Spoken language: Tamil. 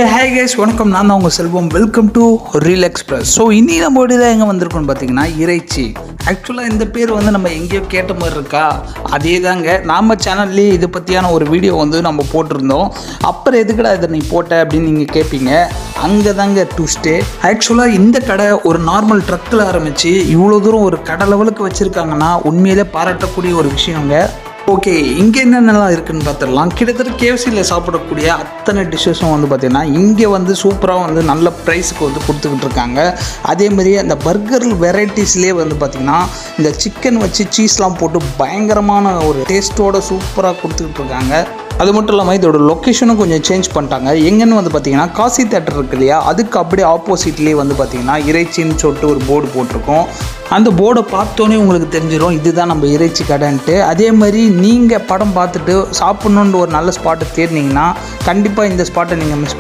ஹாய் கைஸ், வணக்கம். நான் தான் உங்கள் Selvam. Welcome to Reel Express. So இன்னி நம்ம தான் எங்கே வந்திருக்கோம்னு பார்த்தீங்கன்னா இறைச்சி. ஆக்சுவலாக இந்த பேர் வந்து நம்ம எங்கேயோ கேட்ட மாதிரி இருக்கா, அதே தாங்க. நம்ம சேனல்லேயே இது பற்றியான ஒரு வீடியோ வந்து நம்ம போட்டிருந்தோம். அப்புறம் எதுக்கடா இதை நீ போட்ட அப்படின்னு நீங்கள் கேட்பீங்க. அங்கே தாங்க ட்விஸ்டே. ஆக்சுவலாக இந்த கடை ஒரு நார்மல் ட்ரக்கில் ஆரம்பித்து இவ்வளோ தூரம் ஒரு கடை லெவலுக்கு வச்சுருக்காங்கன்னா உண்மையிலே பாராட்டக்கூடிய ஒரு விஷயங்க. ஓகே, இங்கே என்னென்னலாம் இருக்குதுன்னு பார்த்துடலாம். கிட்டத்தட்ட கேஎஃப்சியில் சாப்பிடக்கூடிய அத்தனை டிஷ்ஷஸும் வந்து பார்த்திங்கன்னா இங்கே வந்து சூப்பராக வந்து நல்ல ப்ரைஸுக்கு வந்து கொடுத்துக்கிட்டு இருக்காங்க. அதேமாதிரி அந்த பர்கர் வெரைட்டிஸ்லேயே வந்து பார்த்திங்கன்னா இந்த சிக்கன் வச்சு சீஸ்லாம் போட்டு பயங்கரமான ஒரு டேஸ்ட்டோட சூப்பராக கொடுத்துக்கிட்டு இருக்காங்க. அது மட்டும் இல்லாமல் இதோட லொக்கேஷனும் கொஞ்சம் சேஞ்ச் பண்ணிட்டாங்க. எங்கன்னு வந்து பார்த்திங்கன்னா காசி தேட்டர் இருக்கு இல்லையா, அதுக்கு அப்படியே ஆப்போசிட்லேயே வந்து பார்த்திங்கன்னா இறைச்சின்னு சொல்லிட்டு ஒரு போர்டு போட்டிருக்கோம். அந்த போர்டை பார்த்தோன்னே உங்களுக்கு தெரிஞ்சிடும் இதுதான் நம்ம இறைச்சி கடைன்ட்டு. அதே மாதிரி நீங்கள் படம் பார்த்துட்டு சாப்பிட்ணுன்ற ஒரு நல்ல ஸ்பாட்டை தேடினீங்கன்னா கண்டிப்பாக இந்த ஸ்பாட்டை நீங்கள் மிஸ்